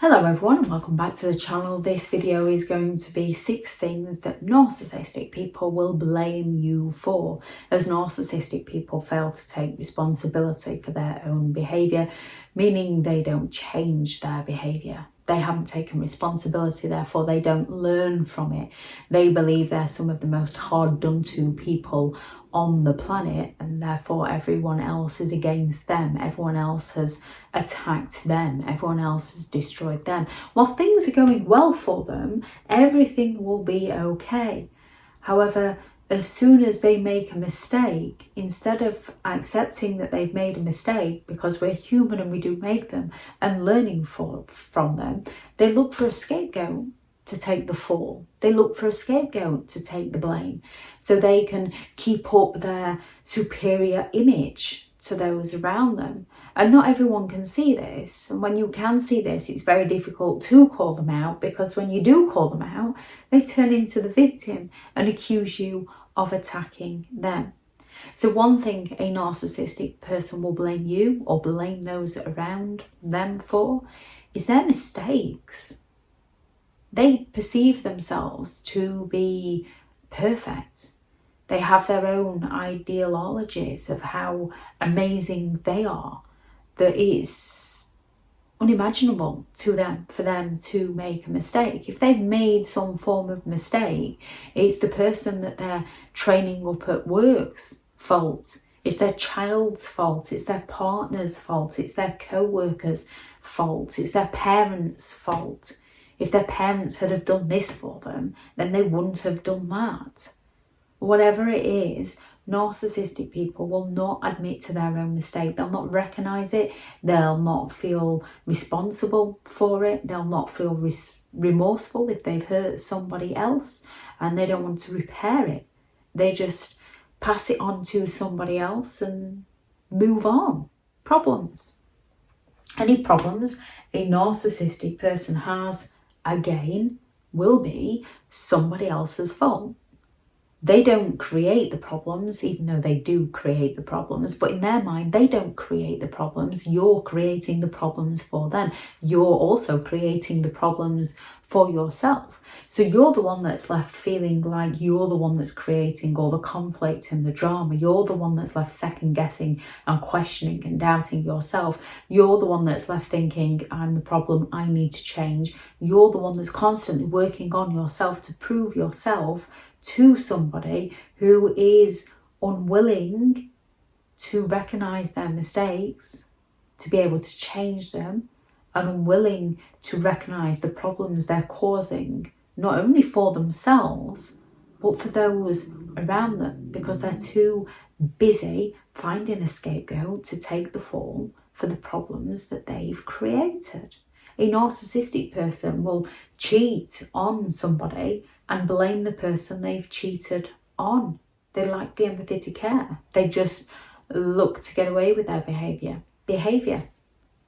Hello everyone and welcome back to the channel. This video is going to be 6 things that narcissistic people will blame you for, as narcissistic people fail to take responsibility for their own behaviour, meaning they don't change their behaviour. They haven't taken responsibility, therefore they don't learn from it. They believe they're some of the most hard done to people on the planet, and therefore everyone else is against them. Everyone else has attacked them. Everyone else has destroyed them. While things are going well for them, everything will be okay. However, as soon as they make a mistake, instead of accepting that they've made a mistake, because we're human and we do make them, and learning from them, they look for a scapegoat to take the fall. They look for a scapegoat to take the blame, so they can keep up their superior image to those around them. And not everyone can see this. And when you can see this, it's very difficult to call them out, because when you do call them out, they turn into the victim and accuse you of attacking them. So one thing a narcissistic person will blame you or blame those around them for is their mistakes. They perceive themselves to be perfect. They have their own ideologies of how amazing they are, that it's unimaginable to them for them to make a mistake. If they've made some form of mistake, it's the person that they're training up at work's fault. It's their child's fault. It's their partner's fault. It's their co-worker's fault. It's their parents' fault. If their parents had have done this for them, then they wouldn't have done that. Whatever it is, narcissistic people will not admit to their own mistake. They'll not recognise it. They'll not feel responsible for it. They'll not feel remorseful if they've hurt somebody else, and they don't want to repair it. They just pass it on to somebody else and move on. Problems. Any problems a narcissistic person has, again, will be somebody else's fault. They don't create the problems, even though they do create the problems, but in their mind, they don't create the problems. You're creating the problems for them. You're also creating the problems for yourself. So you're the one that's left feeling like you're the one that's creating all the conflict and the drama. You're the one that's left second guessing and questioning and doubting yourself. You're the one that's left thinking, I'm the problem, I need to change. You're the one that's constantly working on yourself to prove yourself to somebody who is unwilling to recognise their mistakes, to be able to change them, and unwilling to recognise the problems they're causing, not only for themselves, but for those around them, because they're too busy finding a scapegoat to take the fall for the problems that they've created. A narcissistic person will cheat on somebody and blame the person they've cheated on. They lack the empathy to care. They just look to get away with their behaviour. Behaviour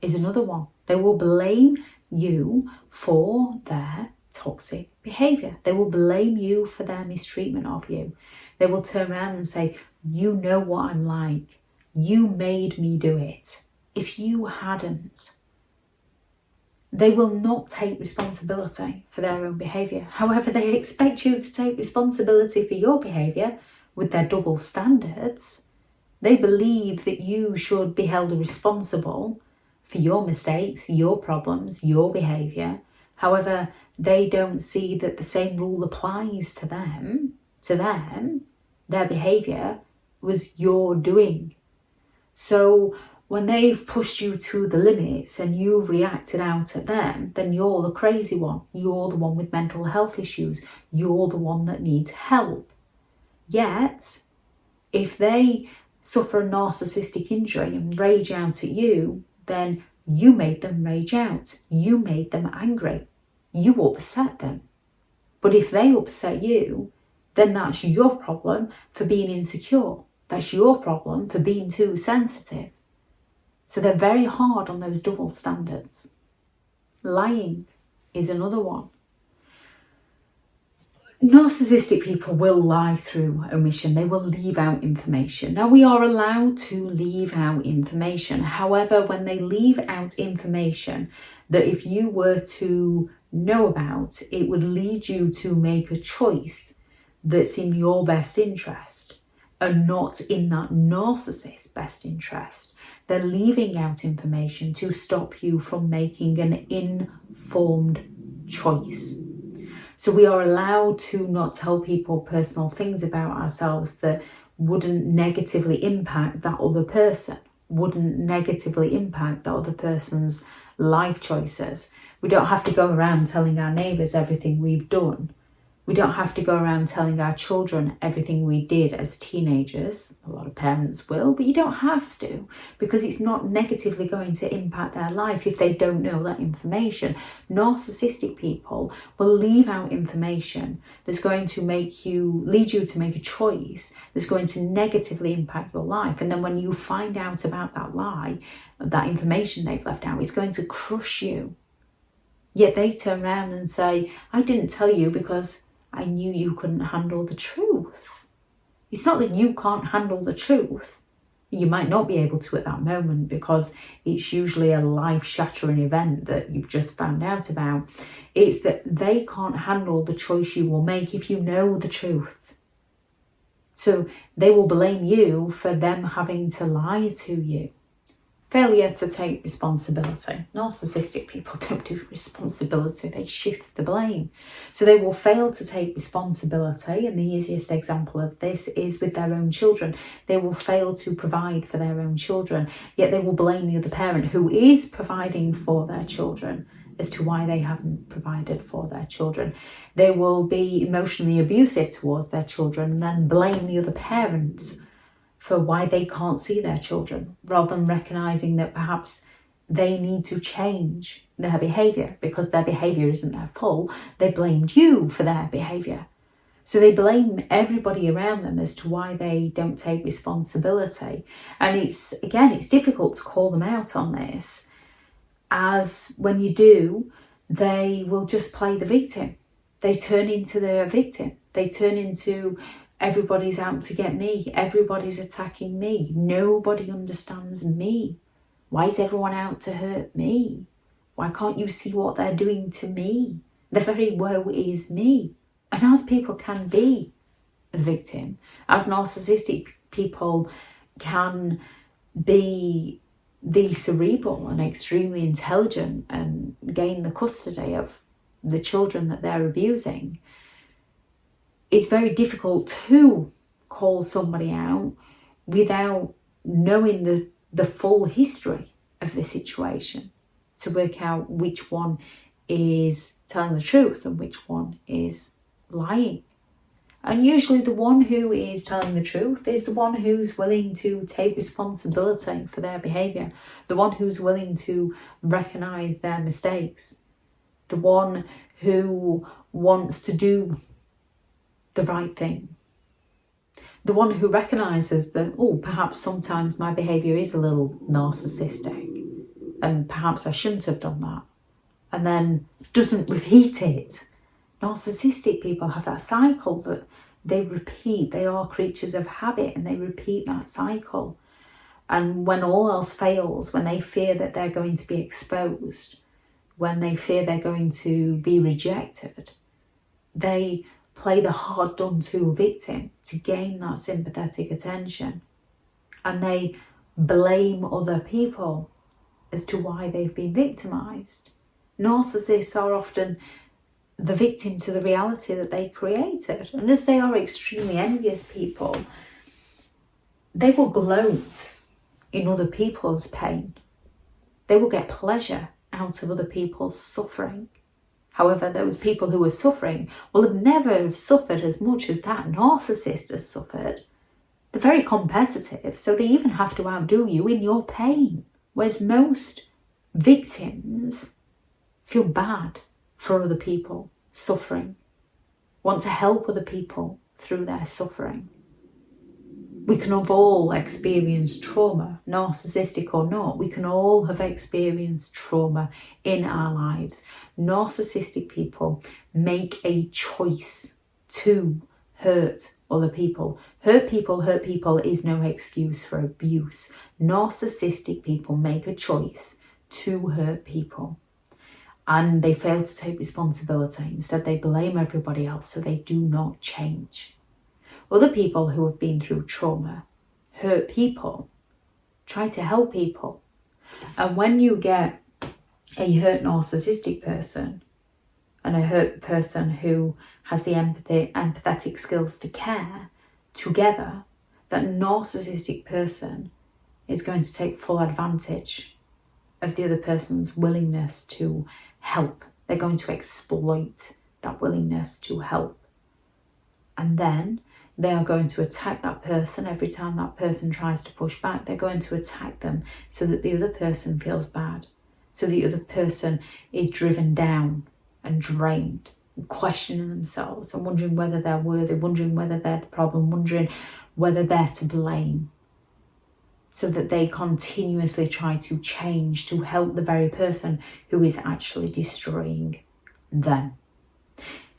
is another one. They will blame you for their toxic behaviour. They will blame you for their mistreatment of you. They will turn around and say, you know what I'm like. You made me do it. If you hadn't. They will not take responsibility for their own behaviour. However, they expect you to take responsibility for your behaviour with their double standards. They believe that you should be held responsible for your mistakes, your problems, your behaviour. However, they don't see that the same rule applies to them. To them, their behaviour was your doing. So when they've pushed you to the limits and you've reacted out at them, then you're the crazy one. You're the one with mental health issues. You're the one that needs help. Yet, if they suffer a narcissistic injury and rage out at you, then you made them rage out. You made them angry. You upset them. But if they upset you, then that's your problem for being insecure. That's your problem for being too sensitive. So they're very hard on those double standards. Lying is another one. Narcissistic people will lie through omission. They will leave out information. Now, we are allowed to leave out information. However, when they leave out information, that if you were to know about, it would lead you to make a choice that's in your best interest and not in that narcissist's best interest. They're leaving out information to stop you from making an informed choice. So we are allowed to not tell people personal things about ourselves that wouldn't negatively impact that other person, wouldn't negatively impact that other person's life choices. We don't have to go around telling our neighbours everything we've done. We don't have to go around telling our children everything we did as teenagers. A lot of parents will, but you don't have to, because it's not negatively going to impact their life if they don't know that information. Narcissistic people will leave out information that's going to lead you to make a choice that's going to negatively impact your life. And then when you find out about that lie, that information they've left out, it's going to crush you. Yet they turn around and say, I didn't tell you because I knew you couldn't handle the truth. It's not that you can't handle the truth. You might not be able to at that moment because it's usually a life-shattering event that you've just found out about. It's that they can't handle the choice you will make if you know the truth. So they will blame you for them having to lie to you. Failure to take responsibility. Narcissistic people don't do responsibility, they shift the blame. So they will fail to take responsibility, and the easiest example of this is with their own children. They will fail to provide for their own children, yet they will blame the other parent who is providing for their children as to why they haven't provided for their children. They will be emotionally abusive towards their children and then blame the other parent for why they can't see their children, rather than recognising that perhaps they need to change their behaviour because their behaviour isn't their fault. They blamed you for their behaviour. So they blame everybody around them as to why they don't take responsibility. And it's difficult to call them out on this, as when you do, they will just play the victim. They turn into the victim. They turn into, everybody's out to get me. Everybody's attacking me. Nobody understands me. Why is everyone out to hurt me? Why can't you see what they're doing to me? The very woe is me. And as people can be a victim, as narcissistic people can be the cerebral and extremely intelligent and gain the custody of the children that they're abusing, it's very difficult to call somebody out without knowing the full history of the situation, to work out which one is telling the truth and which one is lying. And usually the one who is telling the truth is the one who's willing to take responsibility for their behaviour, the one who's willing to recognise their mistakes, the one who wants to do the right thing, the one who recognises that, perhaps sometimes my behaviour is a little narcissistic and perhaps I shouldn't have done that, and then doesn't repeat it. Narcissistic people have that cycle that they repeat. They are creatures of habit and they repeat that cycle. And when all else fails, when they fear that they're going to be exposed, when they fear they're going to be rejected, they play the hard done to victim to gain that sympathetic attention. And they blame other people as to why they've been victimised. Narcissists are often the victim to the reality that they created. And as they are extremely envious people, they will gloat in other people's pain. They will get pleasure out of other people's suffering. However, those people who are suffering will have never have suffered as much as that narcissist has suffered. They're very competitive, so they even have to outdo you in your pain. Whereas most victims feel bad for other people suffering, want to help other people through their suffering. We can have all experienced trauma, narcissistic or not. We can all have experienced trauma in our lives. Narcissistic people make a choice to hurt other people. Hurt people is no excuse for abuse. Narcissistic people make a choice to hurt people. and they fail to take responsibility. Instead, they blame everybody else, so they do not change. Other people who have been through trauma, hurt people, try to help people. And when you get a hurt narcissistic person and a hurt person who has the empathetic skills to care together, that narcissistic person is going to take full advantage of the other person's willingness to help. They're going to exploit that willingness to help. And then they are going to attack that person every time that person tries to push back. They're going to attack them so that the other person feels bad. So the other person is driven down and drained, and questioning themselves and wondering whether they're worthy, wondering whether they're the problem, wondering whether they're to blame. So that they continuously try to change to help the very person who is actually destroying them.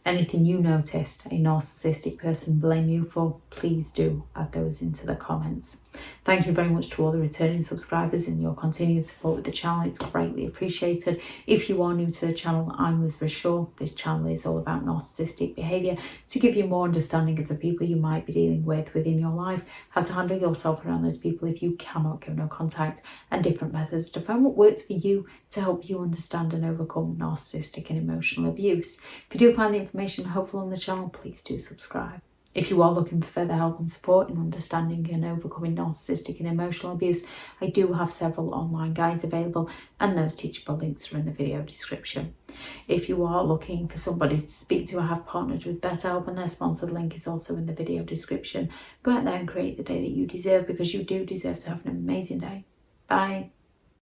Anything you noticed a narcissistic person blame you for, please do add those into the comments. Thank you very much to all the returning subscribers and your continued support with the channel. It's greatly appreciated. If you are new to the channel, I'm Elizabeth Shaw. This channel is all about narcissistic behaviour to give you more understanding of the people you might be dealing with within your life, how to handle yourself around those people if you cannot give no contact, and different methods to find what works for you to help you understand and overcome narcissistic and emotional abuse. If you do find the information helpful on the channel, please do subscribe. If you are looking for further help and support in understanding and overcoming narcissistic and emotional abuse, I do have several online guides available, and those teachable links are in the video description. If you are looking for somebody to speak to, I have partnered with BetterHelp, and their sponsored link is also in the video description. Go out there and create the day that you deserve, because you do deserve to have an amazing day. Bye.